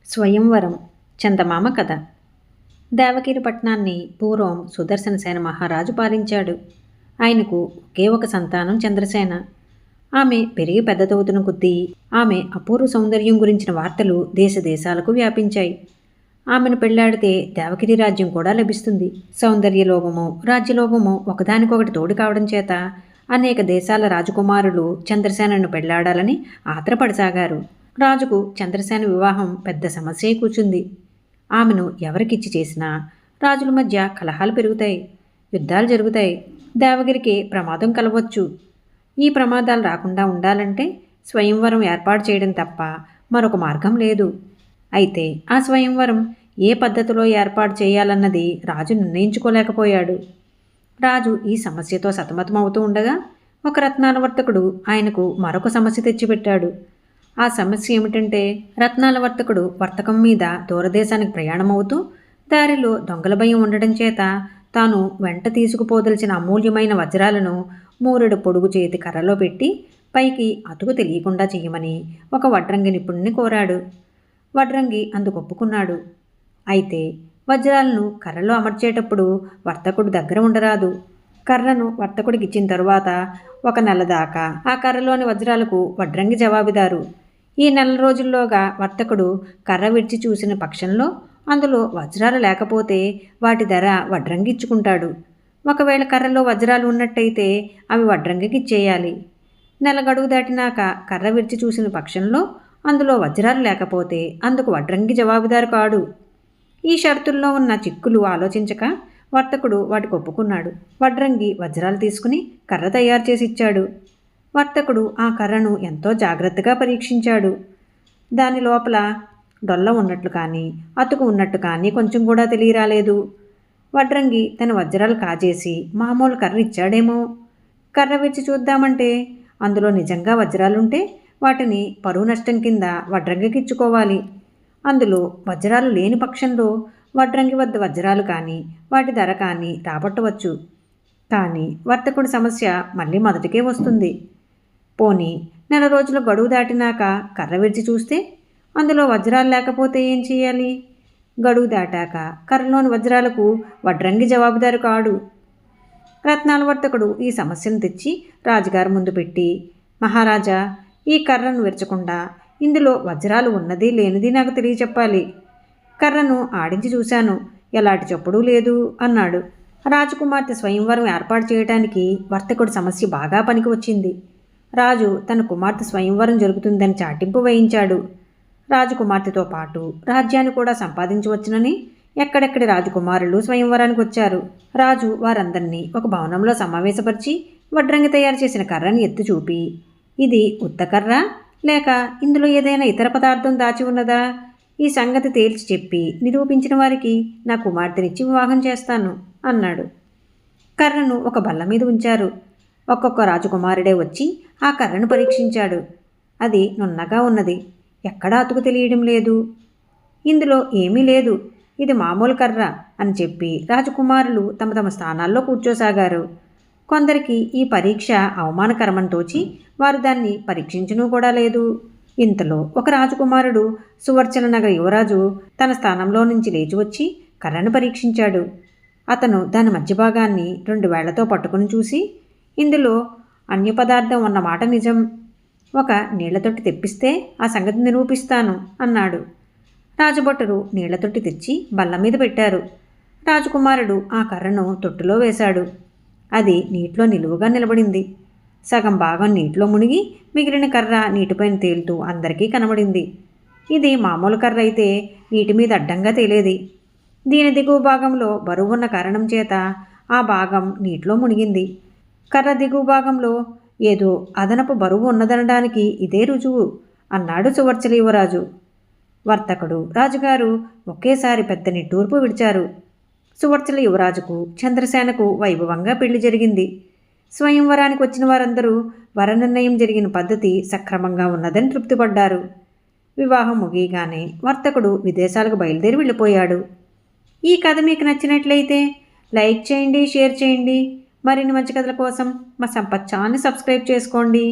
స్వయంవరం చందమామ కథ. దేవగిరి పట్టణాన్ని పూర్వం సుదర్శనసేన మహారాజు పాలించాడు. ఆయనకు ఒకే ఒక సంతానం చంద్రసేన. ఆమె పెరిగి పెద్దదవుతున్న కొద్దీ ఆమె అపూర్వ సౌందర్యం గురించిన వార్తలు దేశ దేశాలకు వ్యాపించాయి. ఆమెను పెళ్లాడితే దేవగిరి రాజ్యం కూడా లభిస్తుంది. సౌందర్యలోభమో రాజ్యలోభమో ఒకదానికొకటి తోడు కావడం చేత అనేక దేశాల రాజకుమారులు చంద్రసేనను పెళ్లాడాలని ఆత్రపడసాగారు. రాజుకు చంద్రసేన వివాహం పెద్ద సమస్య కూర్చుంది. ఆమెను ఎవరికిచ్చి చేసినా రాజుల మధ్య కలహాలు పెరుగుతాయి, యుద్ధాలు జరుగుతాయి, దేవగిరికి ప్రమాదం కలవచ్చు. ఈ ప్రమాదాలు రాకుండా ఉండాలంటే స్వయంవరం ఏర్పాటు చేయడం తప్ప మరొక మార్గం లేదు. అయితే ఆ స్వయంవరం ఏ పద్ధతిలో ఏర్పాటు చేయాలన్నది రాజు నిర్ణయించుకోలేకపోయాడు. రాజు ఈ సమస్యతో సతమతమవుతూ ఉండగా ఒక రత్నాల వర్తకుడు ఆయనకు మరొక సమస్య తెచ్చిపెట్టాడు. ఆ సమస్య ఏమిటంటే, రత్నాల వర్తకుడు వర్తకం మీద దూరదేశానికి ప్రయాణమవుతూ దారిలో దొంగల భయం ఉండడం చేత తాను వెంట తీసుకుపోదలిచిన అమూల్యమైన వజ్రాలను మూరెడు పొడుగు చేతి కర్రలో పెట్టి పైకి అతుకు తెలియకుండా చెయ్యమని ఒక వడ్రంగి నిపుణుని కోరాడు. వడ్రంగి అందుకు ఒప్పుకున్నాడు. అయితే వజ్రాలను కర్రలో అమర్చేటప్పుడు వర్తకుడు దగ్గర ఉండరాదు. కర్రను వర్తకుడికి ఇచ్చిన తరువాత ఒక నెల దాకా ఆ కర్రలోని వజ్రాలకు వడ్రంగి జవాబుదారు. ఈ నెల రోజుల్లోగా వర్తకుడు కర్ర విడిచి చూసిన పక్షంలో అందులో వజ్రాలు లేకపోతే వాటి ధర వడ్రంగి ఇచ్చుకుంటాడు. ఒకవేళ కర్రలో వజ్రాలు ఉన్నట్టయితే అవి వడ్రంగికి ఇచ్చేయాలి. నెల గడువు దాటినాక కర్ర విడిచి చూసిన పక్షంలో అందులో వజ్రాలు లేకపోతే అందుకు వడ్రంగి జవాబుదారు కాడు. ఈ షరతుల్లో ఉన్న చిక్కులు ఆలోచించక వర్తకుడు వాటికి ఒప్పుకున్నాడు. వడ్రంగి వజ్రాలు తీసుకుని కర్ర తయారు చేసి ఇచ్చాడు. వర్తకుడు ఆ కర్రను ఎంతో జాగ్రత్తగా పరీక్షించాడు. దాని లోపల డొల్ల ఉన్నట్లు కానీ అతుకు ఉన్నట్టు కానీ కొంచెం కూడా తెలియరాలేదు. వడ్రంగి తన వజ్రాలు కాజేసి మామూలు కర్ర ఇచ్చాడేమో. కర్ర విడిచి చూద్దామంటే అందులో నిజంగా వజ్రాలుంటే వాటిని పరువు నష్టం కింద వడ్రంగికి ఇచ్చుకోవాలి. అందులో వజ్రాలు లేని పక్షంలో వడ్రంగి వద్ద వజ్రాలు కానీ వాటి ధర కానీ రాబట్టవచ్చు. కానీ వర్తకుడి సమస్య మళ్ళీ మొదటికే వస్తుంది. పోనీ నెల రోజుల గడువు దాటినాక కర్ర విడిచి చూస్తే అందులో వజ్రాలు లేకపోతే ఏం చేయాలి? గడువు దాటాక కర్రలోని వజ్రాలకు వడ్రంగి జవాబుదారు కాడు. రత్నాల వర్తకుడు ఈ సమస్యను తెచ్చి రాజుగారి ముందు పెట్టి, మహారాజా, ఈ కర్రను విరచకుండా ఇందులో వజ్రాలు ఉన్నది లేనిది నాకు తెలియచెప్పాలి. కర్రను ఆడించి చూశాను, ఎలాంటి చప్పుడు లేదు అన్నాడు. రాజకుమార్తె స్వయంవరం ఏర్పాటు చేయడానికి వర్తకుడి సమస్య బాగా పనికి వచ్చింది. రాజు తన కుమార్తె స్వయంవరం జరుగుతుందని చాటింపు వేయించాడు. రాజకుమార్తెతో పాటు రాజ్యాన్ని కూడా సంపాదించవచ్చునని ఎక్కడెక్కడి రాజకుమారులు స్వయంవరానికి వచ్చారు. రాజు వారందరినీ ఒక భవనంలో సమావేశపరిచి వడ్రంగి తయారు చేసిన కర్రని ఎత్తి చూపి, ఇది ఉత్తకర్ర లేక ఇందులో ఏదైనా ఇతర పదార్థం దాచి ఉన్నదా? ఈ సంగతి తేల్చి చెప్పి నిరూపించిన వారికి నా కుమార్తెనిచ్చి వివాహం చేస్తాను అన్నాడు. కర్రను ఒక బల్ల మీద ఉంచారు. ఒక్కొక్క రాజకుమారుడే వచ్చి ఆ కర్రను పరీక్షించాడు. అది నున్నగా ఉన్నది, ఎక్కడా అతుకు తెలియడం లేదు. ఇందులో ఏమీ లేదు, ఇది మామూలు కర్ర అని చెప్పి రాజకుమారులు తమ తమ స్థానాల్లో కూర్చోసాగారు. కొందరికి ఈ పరీక్ష అవమానకరమని తోచి వారు దాన్ని పరీక్షించను కూడా లేదు. ఇంతలో ఒక రాజకుమారుడు, సువర్చల నగర యువరాజు, తన స్థానంలో నుంచి లేచి వచ్చి కర్రను పరీక్షించాడు. అతను దాని మధ్య భాగాన్ని 2 వేళ్లతో పట్టుకుని చూసి, ఇందులో అన్య పదార్థం అన్నమాట నిజం. ఒక నీళ్లతొట్టి తెప్పిస్తే ఆ సంగతి నిరూపిస్తాను అన్నాడు. రాజభటులు నీళ్లతొట్టి తెచ్చి బల్ల మీద పెట్టారు. రాజకుమారుడు ఆ కర్రను తొట్టులో వేశాడు. అది నీటిలో నిలువుగా నిలబడింది. సగం భాగం నీటిలో మునిగి మిగిలిన కర్ర నీటిపైన తేలుతూ అందరికీ కనబడింది. ఇది మామూలు కర్ర అయితే నీటి మీద అడ్డంగా తేలేది. దీని దిగువ భాగంలో బరువు ఉన్న కారణం చేత ఆ భాగం నీటిలో మునిగింది. కర్ర దిగువ భాగంలో ఏదో అదనపు బరువు ఉన్నదనడానికి ఇదే రుజువు అన్నాడు సువర్చల యువరాజు. వర్తకుడు, రాజుగారు ఒకేసారి పెద్ద నిట్టూర్పు విడిచారు. సువర్చల యువరాజుకు చంద్రసేనకు వైభవంగా పెళ్లి జరిగింది. స్వయంవరానికి వచ్చిన వారందరూ వరనిర్ణయం జరిగిన పద్ధతి సక్రమంగా ఉన్నదని తృప్తిపడ్డారు. వివాహం ముగియగానే వర్తకుడు విదేశాలకు బయలుదేరి వెళ్ళిపోయాడు. ఈ కథ మీకు నచ్చినట్లయితే లైక్ చేయండి, షేర్ చేయండి. మరిన్ని మంచి కథల కోసం మా సంపత్ ఛానల్ని సబ్స్క్రైబ్ చేసుకోండి.